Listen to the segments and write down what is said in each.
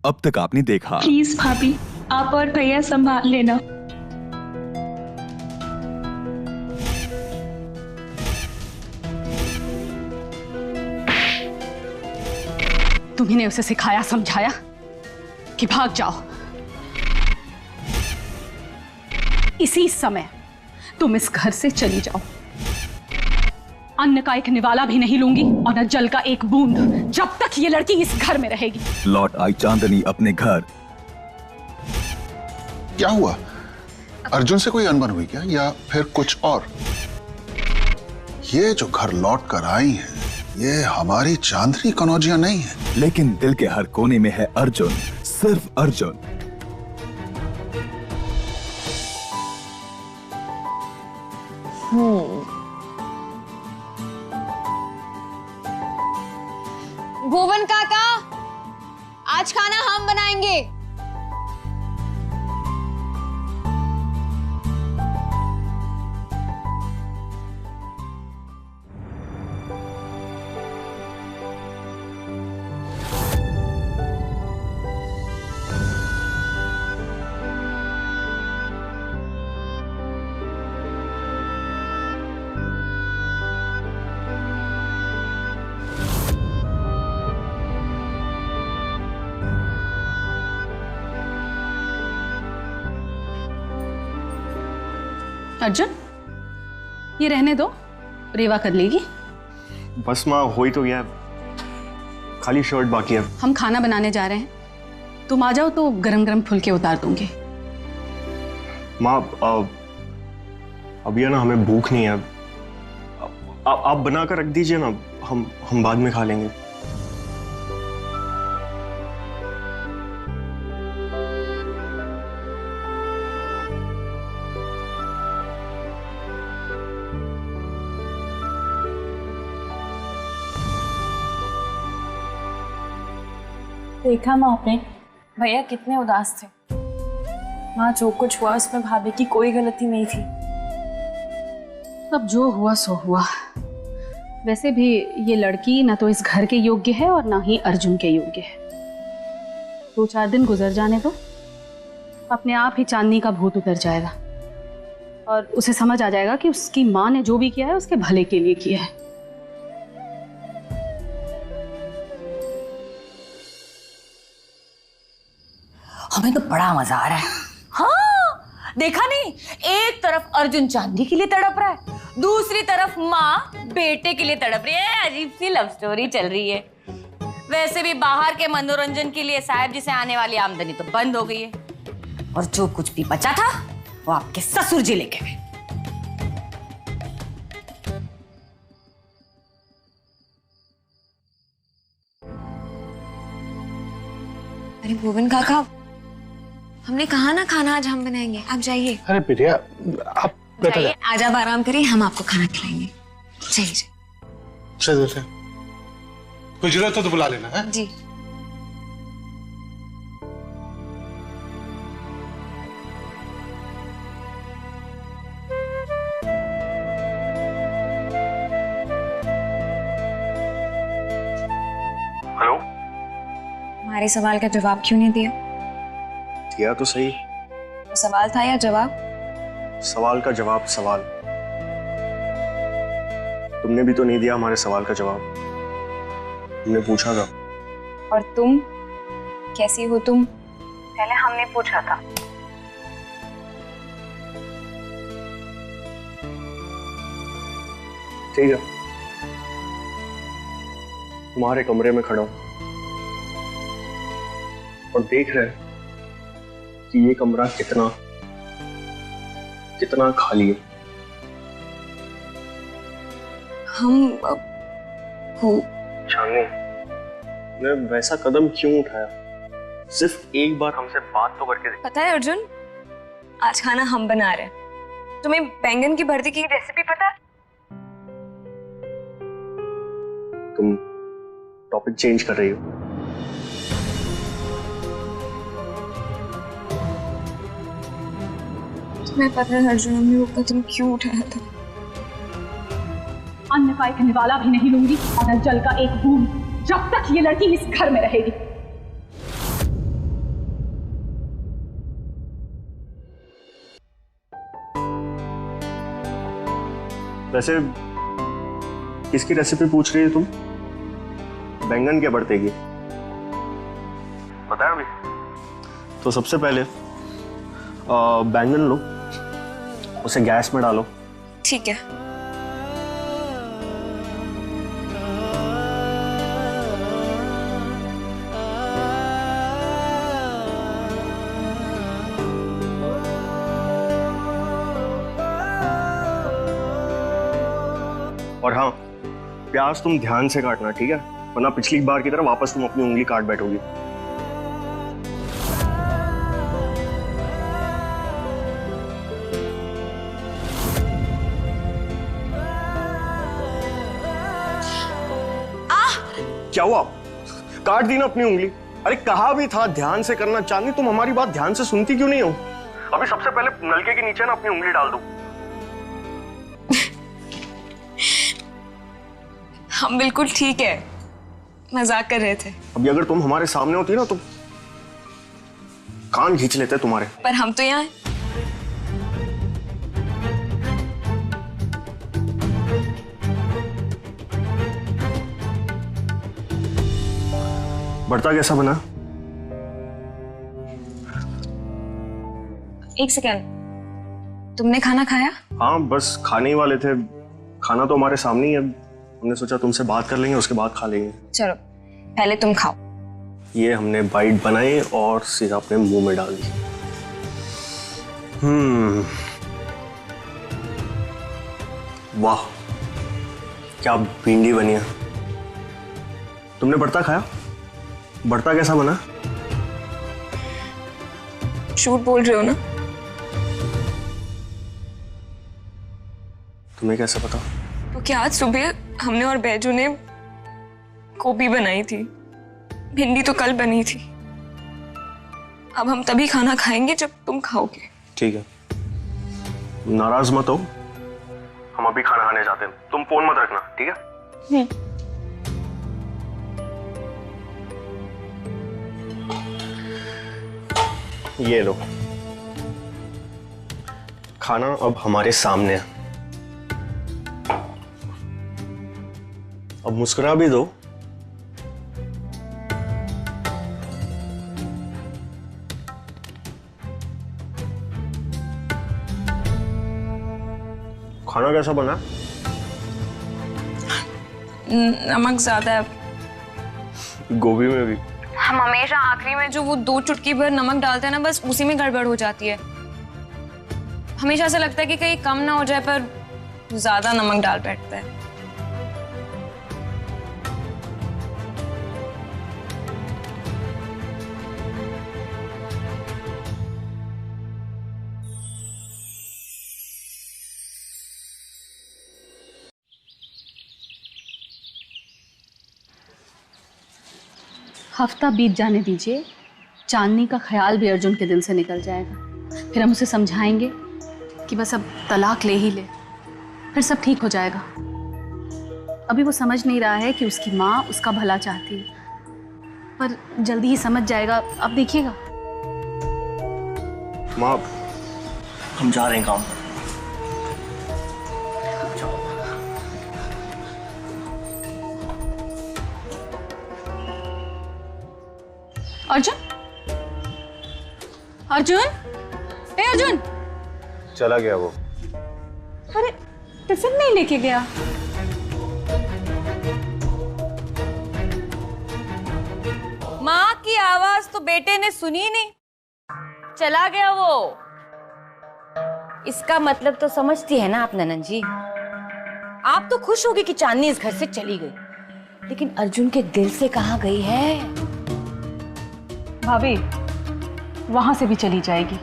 अब तक आपने देखा। प्लीज भाभी, आप और भैया संभाल लेना। तुम्ही ने उसे सिखाया समझाया कि भाग जाओ। इसी समय तुम इस घर से चली जाओ। अन्न का एक निवाला भी नहीं लूंगी और न जल का एक बूंद, जब तक ये लड़की इस घर में रहेगी। लौट आई चांदनी अपने घर। क्या हुआ? अर्जुन से कोई अनबन हुई क्या, या फिर कुछ और? ये जो घर लौट कर आई है, ये हमारी चांदनी कनौजिया नहीं है। लेकिन दिल के हर कोने में है अर्जुन, सिर्फ अर्जुन। भुवन काका, आज खाना हम बनाएंगे। अर्जुन, ये रहने दो, रेवा कर लेगी। बस माँ, हो ही तो गया, खाली शर्ट बाकी है। हम खाना बनाने जा रहे हैं, तुम आ जाओ तो गरम गरम फुलके उतार दूंगी। माँ अभी है ना, हमें भूख नहीं है। आप बना कर रख दीजिए ना, हम बाद में खा लेंगे। देखा माँ आपने, भैया कितने उदास थे। माँ, जो कुछ हुआ उसमें भाभी की कोई गलती नहीं थी। अब जो हुआ सो हुआ। वैसे भी ये लड़की ना तो इस घर के योग्य है और ना ही अर्जुन के योग्य है। 2-4 दिन गुजर जाने दो, अपने आप ही चांदनी का भूत उतर जाएगा और उसे समझ आ जाएगा कि उसकी माँ ने जो भी किया है उसके भले के लिए किया है। हमें तो बड़ा मजा आ रहा है। हाँ, देखा नहीं, एक तरफ अर्जुन चांदनी के लिए तड़प रहा है, दूसरी तरफ माँ बेटे के लिए तड़प रही है। अजीब सी लव स्टोरी चल रही है। वैसे भी बाहर के मनोरंजन के लिए साहब जी से आने वाली आमदनी तो बंद हो गई है, और जो कुछ भी बचा था वो आपके ससुर जी लेके गए। अरे भुवन काका, हमने कहा ना खाना आज हम बनाएंगे, आप जाइए। अरे प्रिया, आप जाइए, आज आप आराम करिए, हम आपको खाना खिलाएंगे। जाइए। चलिए, कोई जरूरत हो तो बुला लेना है। जी। हेलो। हमारे सवाल का जवाब क्यों नहीं दिया? दिया तो सही। वो सवाल था या जवाब? सवाल का जवाब सवाल। तुमने भी तो नहीं दिया हमारे सवाल का जवाब। तुमने पूछा था। और तुम कैसी हो? तुम पहले हमने पूछा था। ठीक है, तुम्हारे कमरे में खड़ा हूं और देख रहे हैं कि ये कमरा कितना कितना खाली है। हम चांदनी, तुमने वैसा कदम क्यों उठाया? सिर्फ एक बार हमसे बात तो करके देख। पता है अर्जुन, आज खाना हम बना रहे हैं। तुम्हें बैंगन की भरती की रेसिपी पता है? तुम टॉपिक चेंज कर रही हो। तुम्हें पता है अर्जुन, हमने वो कदम क्यों उठाया था? अन्न का एक निवाला भी नहीं लूंगी और न जल का एक बूंद, जब तक ये लड़की इस घर में रहेगी। वैसे किसकी रेसिपी पूछ रही है तुम? बैंगन के भरते की? बताया अभी। तो सबसे पहले बैंगन लो, उसे गैस में डालो। ठीक है। और हाँ, प्याज तुम ध्यान से काटना, ठीक है? वरना पिछली बार की तरह वापस तुम अपनी उंगली काट बैठोगी। क्या हुआ? काट दी ना अपनी उंगली। अरे कहा भी था ध्यान से करना। चांदनी, तुम हमारी बात ध्यान से सुनती क्यों नहीं हो? अभी सबसे पहले नलके के नीचे ना अपनी उंगली डाल दो। हम बिल्कुल ठीक है, मजाक कर रहे थे। अभी अगर तुम हमारे सामने होती ना तो कान खींच लेते तुम्हारे। पर हम तो यहाँ हैं। भरता कैसा बना? एक सेकेंड, तुमने खाना खाया? हाँ, बस खाने ही वाले थे। खाना तो हमारे सामने ही है। हमने सोचा तुमसे बात कर लेंगे, उसके बाद खा लेंगे। चलो पहले तुम खाओ। ये हमने बाइट बनाई और सीधा अपने मुंह में डाल दी। वाह, क्या भिंडी बनी है। तुमने भरता खाया? भरता कैसा बना? झूठ बोल रहे हो ना? तुम्हें कैसे पता? क्योंकि आज सुबह हमने और बैजू ने गोभी बनाई थी, भिंडी तो कल बनी थी। अब हम तभी खाना खाएंगे जब तुम खाओगे। ठीक है, नाराज मत हो। हम अभी खाना खाने जाते हैं, तुम फोन मत रखना, ठीक है? ये लो, खाना अब हमारे सामने है। अब मुस्कुरा भी दो। खाना कैसा बना? नमक ज्यादा है। गोभी में भी? हम हमेशा आखिरी में जो वो 2 चुटकी भर नमक डालते हैं ना, बस उसी में गड़बड़ हो जाती है। हमेशा ऐसा लगता है कि कहीं कम ना हो जाए, पर ज्यादा नमक डाल बैठता है। हफ्ता बीत जाने दीजिए, चांदनी का ख्याल भी अर्जुन के दिल से निकल जाएगा। फिर हम उसे समझाएंगे कि बस अब तलाक ले ही ले, फिर सब ठीक हो जाएगा। अभी वो समझ नहीं रहा है कि उसकी माँ उसका भला चाहती है, पर जल्दी ही समझ जाएगा। अब देखिएगा। माँ, हम जा रहे हैं काम पर। अर्जुन, अर्जुन, ए अर्जुन! चला गया वो। अरे टिफिन नहीं लेके गया। माँ की आवाज तो बेटे ने सुनी नहीं, चला गया वो। इसका मतलब तो समझती है ना आप ननन जी। आप तो खुश होगी कि चांदनी इस घर से चली गई, लेकिन अर्जुन के दिल से कहाँ गई है? भाभी, वहां से भी चली जाएगी।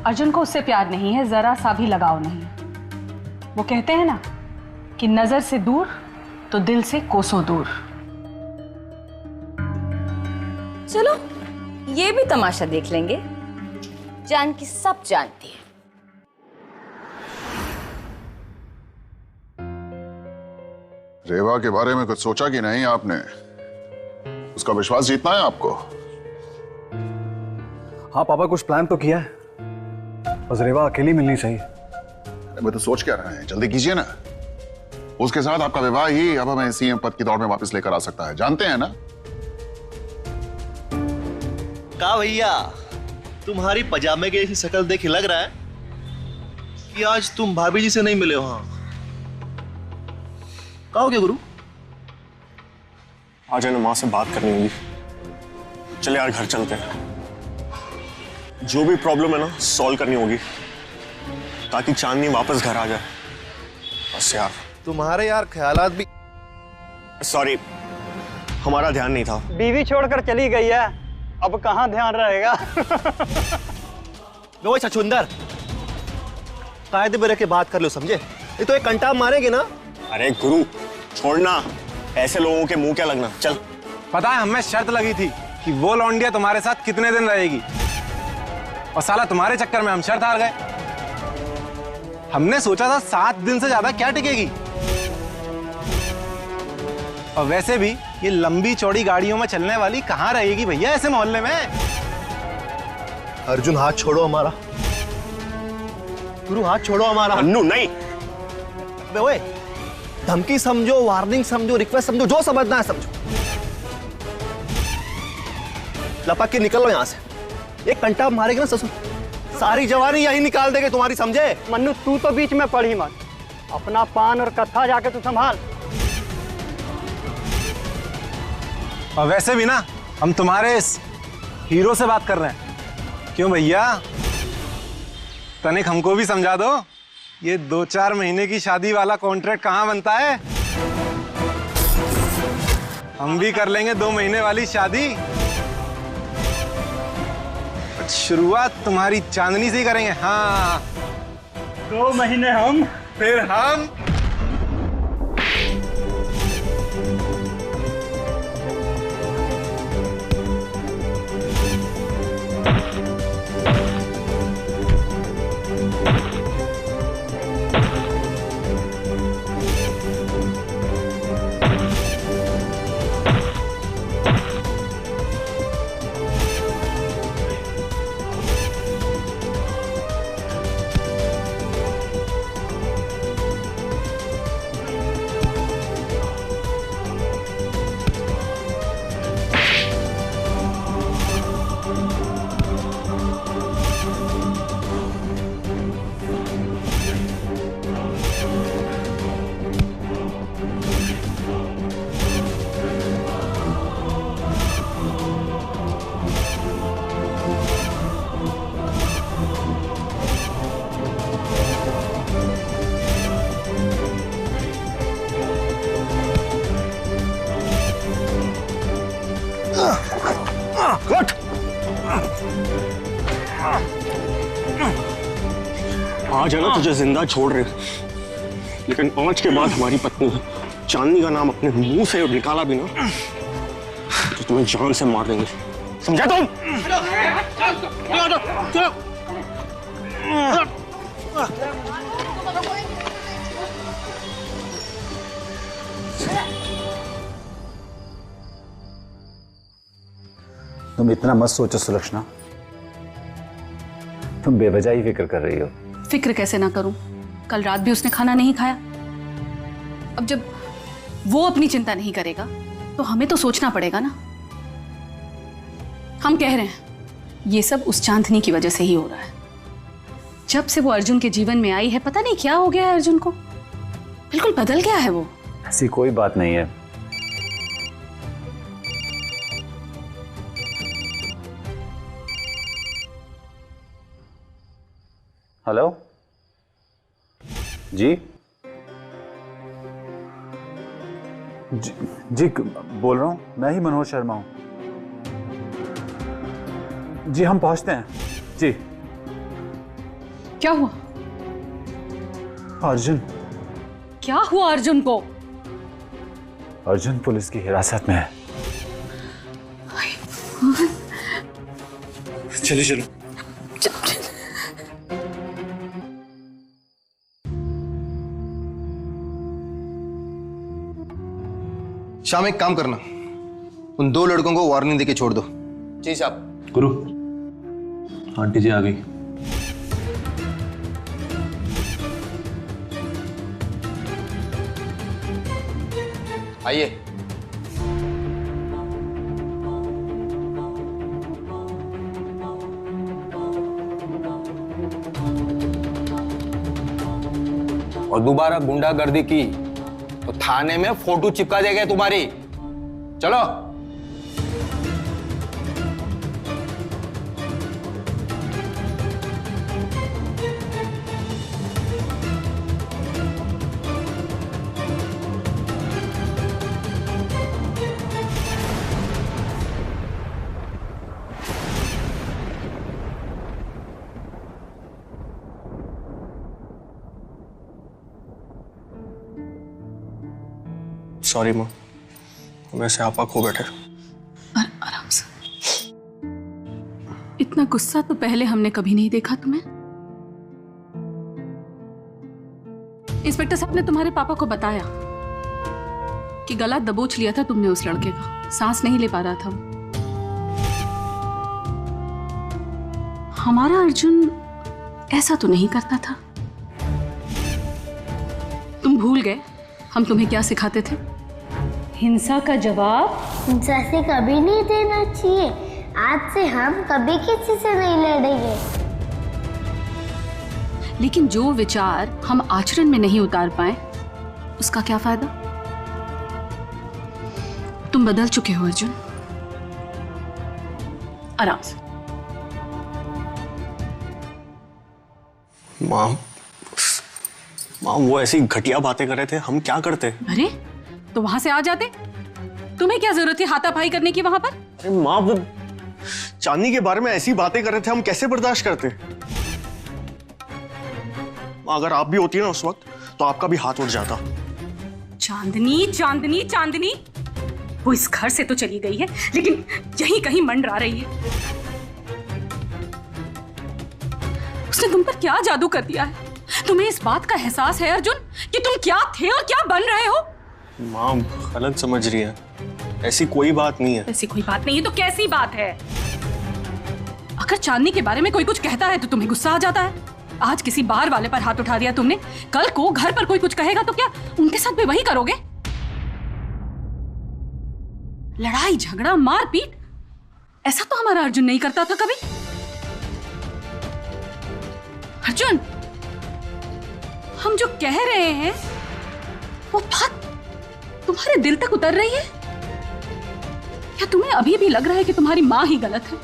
अर्जुन को उससे प्यार नहीं है, जरा सा भी लगाव नहीं है। वो कहते हैं ना कि नजर से दूर तो दिल से कोसों दूर। चलो ये भी तमाशा देख लेंगे। जानकी सब जानती है। रेवा के बारे में कुछ सोचा कि नहीं आपने? उसका विश्वास जीतना है आपको। हाँ पापा, कुछ प्लान तो किया है, बस रेवा अकेली मिलनी चाहिए। बारे में तो सोच क्या रहे हैं? जल्दी कीजिए ना। उसके साथ आपका विवाह ही अब हमें सीएम पद की दौड़ में वापस लेकर आ सकता है, जानते हैं ना? का भैया, तुम्हारी पजामे की जैसी शक्ल देख लग रहा है कि आज तुम भाभी जी से नहीं मिले हो। हाँ, का हो गया गुरु? आज है ना माँ से बात करनी होगी। चले यार घर चलते हैं। जो भी प्रॉब्लम है ना सॉल्व करनी होगी ताकि चांदनी वापस घर आ जाए। बस यार। तुम्हारे यार ख्यालात भी। सॉरी, हमारा ध्यान नहीं था। बीवी छोड़कर चली गई है, अब कहाँ ध्यान रहेगा? वो छछुंदर, कायदे में रह के बात कर लो, समझे? ये तो एक कंटाप मारेंगे ना। अरे गुरु छोड़ना, ऐसे लोगों के मुंह क्या लगना। चल। पता है हमें शर्त लगी थी कि वो लौंडिया तुम्हारे साथ कितने दिन रहेगी, और साला तुम्हारे चक्कर में हम शर्त हार गए। हमने सोचा था 7 दिन से ज्यादा क्या टिकेगी, और वैसे भी ये लंबी चौड़ी गाड़ियों में चलने वाली कहां रहेगी भैया ऐसे मोहल्ले में। अर्जुन हाथ छोड़ो हमारा। गुरु हाथ छोड़ो हमारा। अन्नू नहीं। बे ओए, धमकी समझो, वार्निंग समझो, रिक्वेस्ट समझो, जो समझना है समझो। लपक के निकल लो यहाँ से। एक कंटाप मारेगा ना ससुर, सारी जवानी यही निकाल देंगे तुम्हारी, समझे? मन्नू तू तो बीच में पड़ी मत, अपना पान और कत्था जाके तू संभाल। और वैसे भी ना हम तुम्हारे इस हीरो से बात कर रहे हैं। क्यों भैया, तनिक हमको भी समझा दो, ये 2-4 महीने की शादी वाला कॉन्ट्रैक्ट कहाँ बनता है? हम भी कर लेंगे 2 महीने वाली शादी। शुरुआत तुम्हारी चांदनी से ही करेंगे। हाँ, 2 महीने हम, फिर हम। आज है ना तुझे जिंदा छोड़ रहे, लेकिन आज के बाद हमारी पत्नी चांदनी का नाम अपने मुंह से निकाला भी ना तो तुम्हें जान से मार देंगे, समझा तुम? तुम इतना मत सोचो सुलक्षणा, तुम बेवजह ही फिक्र कर रही हो। फिक्र कैसे ना करूं, कल रात भी उसने खाना नहीं खाया। अब जब वो अपनी चिंता नहीं करेगा तो हमें तो सोचना पड़ेगा ना। हम कह रहे हैं ये सब उस चांदनी की वजह से ही हो रहा है। जब से वो अर्जुन के जीवन में आई है, पता नहीं क्या हो गया है अर्जुन को, बिल्कुल बदल गया है वो। ऐसी कोई बात नहीं है। हेलो जी, जी बोल रहा हूं, मैं ही मनोज शर्मा हूं। जी हम पहुंचते हैं जी। क्या हुआ अर्जुन? क्या हुआ अर्जुन को? अर्जुन पुलिस की हिरासत में है। चलिए चलो। शाम एक काम करना, उन 2 लड़कों को वार्निंग देके छोड़ दो। जी साहब। गुरु, आंटी जी आ गई। आइए। और दोबारा गुंडागर्दी की तो थाने में फोटो चिपका देंगे तुम्हारी। चलो। सॉरी माँ, वैसे आपा खो बैठे। आराम से। इतना गुस्सा तो पहले हमने कभी नहीं देखा तुम्हें। इंस्पेक्टर साहब ने तुम्हारे पापा को बताया कि गला दबोच लिया था तुमने उस लड़के का, सांस नहीं ले पा रहा था। हमारा अर्जुन ऐसा तो नहीं करता था। तुम भूल गए हम तुम्हें क्या सिखाते थे? हिंसा का जवाब हिंसा से कभी नहीं देना चाहिए। आज से हम कभी किसी से नहीं लड़ेंगे। लेकिन जो विचार हम आचरण में नहीं उतार पाए उसका क्या फायदा? तुम बदल चुके हो अर्जुन। आराम से। माँ वो ऐसी घटिया बातें कर रहे थे, हम क्या करते? अरे तो वहां से आ जाते। तुम्हें क्या जरूरत थी हाथापाई करने की वहां पर? अरे माँ वो चांदनी के बारे में ऐसी बातें कर रहे थे, हम कैसे बर्दाश्त करते? माँ अगर आप भी होती ना उस वक्त तो आपका भी हाथ उठ जाता। चांदनी चांदनी चांदनी वो इस घर से तो चली गई है लेकिन यहीं कहीं मंडरा रही है। उसने तुम पर क्या जादू कर दिया है? तुम्हें इस बात का एहसास है अर्जुन कि तुम क्या थे और क्या बन रहे हो? माँ गलत समझ रही है, ऐसी कोई बात नहीं है। ऐसी कोई बात नहीं है तो कैसी बात है? अगर चांदनी के बारे में कोई कुछ कहता है तो तुम्हें गुस्सा आ जाता है। आज किसी बाहर वाले पर हाथ उठा दिया तुमने, कल को घर पर कोई कुछ कहेगा तो क्या उनके साथ भी वही करोगे? लड़ाई झगड़ा मारपीट ऐसा तो हमारा अर्जुन नहीं करता था कभी। अर्जुन हम जो कह रहे हैं वो बात तुम्हारे दिल तक उतर रही है? क्या तुम्हें अभी भी लग रहा है कि तुम्हारी मां ही गलत है?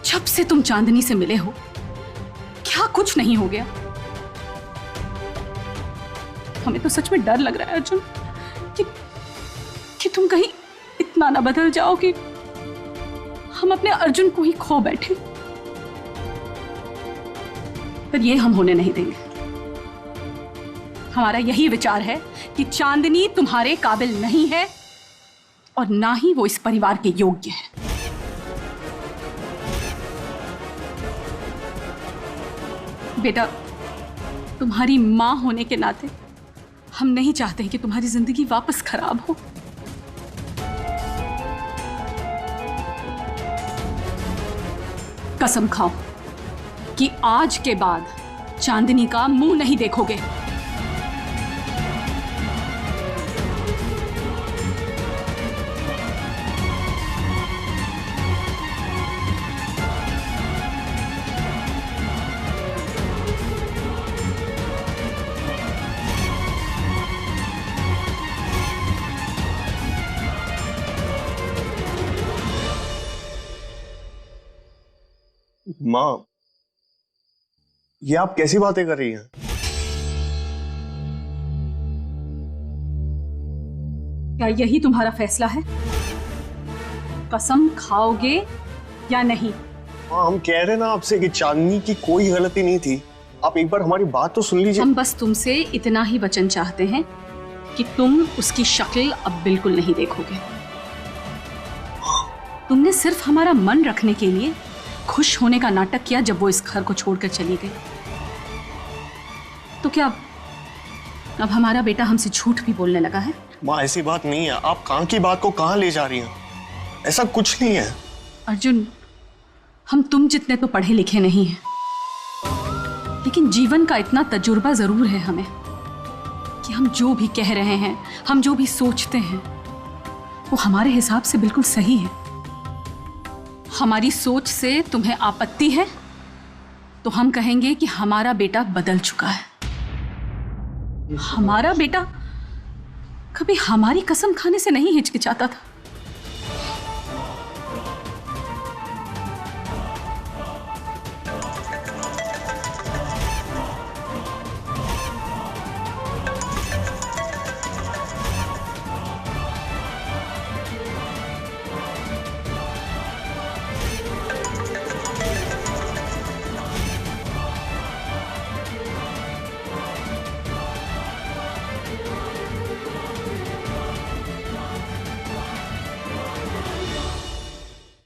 जब से तुम चांदनी से मिले हो क्या कुछ नहीं हो गया? हमें तो सच में डर लग रहा है अर्जुन कि तुम कहीं इतना ना बदल जाओ कि हम अपने अर्जुन को ही खो बैठे। पर ये हम होने नहीं देंगे। हमारा यही विचार है कि चांदनी तुम्हारे काबिल नहीं है और ना ही वो इस परिवार के योग्य है। बेटा तुम्हारी मां होने के नाते हम नहीं चाहते कि तुम्हारी जिंदगी वापस खराब हो। कसम खाओ कि आज के बाद चांदनी का मुंह नहीं देखोगे। माँ ये आप कैसी बातें कर रही हैं? क्या यही तुम्हारा फैसला है? कसम खाओगे या नहीं? हाँ हम कह रहे ना आपसे कि चांदनी की कोई गलती नहीं थी। आप एक बार हमारी बात तो सुन लीजिए। हम बस तुमसे इतना ही वचन चाहते हैं कि तुम उसकी शक्ल अब बिल्कुल नहीं देखोगे। तुमने सिर्फ हमारा मन रखने के लिए खुश होने का नाटक किया जब वो इस घर को छोड़कर चली गई। तो क्या अब हमारा बेटा हमसे झूठ भी बोलने लगा है? माँ ऐसी बात नहीं है। आप कहाँ की बात को कहाँ ले जा रही हैं? ऐसा कुछ नहीं है। अर्जुन हम तुम जितने तो पढ़े लिखे नहीं हैं, लेकिन जीवन का इतना तजुर्बा जरूर है हमें कि हम जो भी कह रहे हैं, हम जो भी सोचते हैं, वो हमारे हिसाब से बिल्कुल सही है। हमारी सोच से तुम्हें आपत्ति है तो हम कहेंगे कि हमारा बेटा बदल चुका है। हमारा बेटा कभी हमारी कसम खाने से नहीं हिचकिचाता था।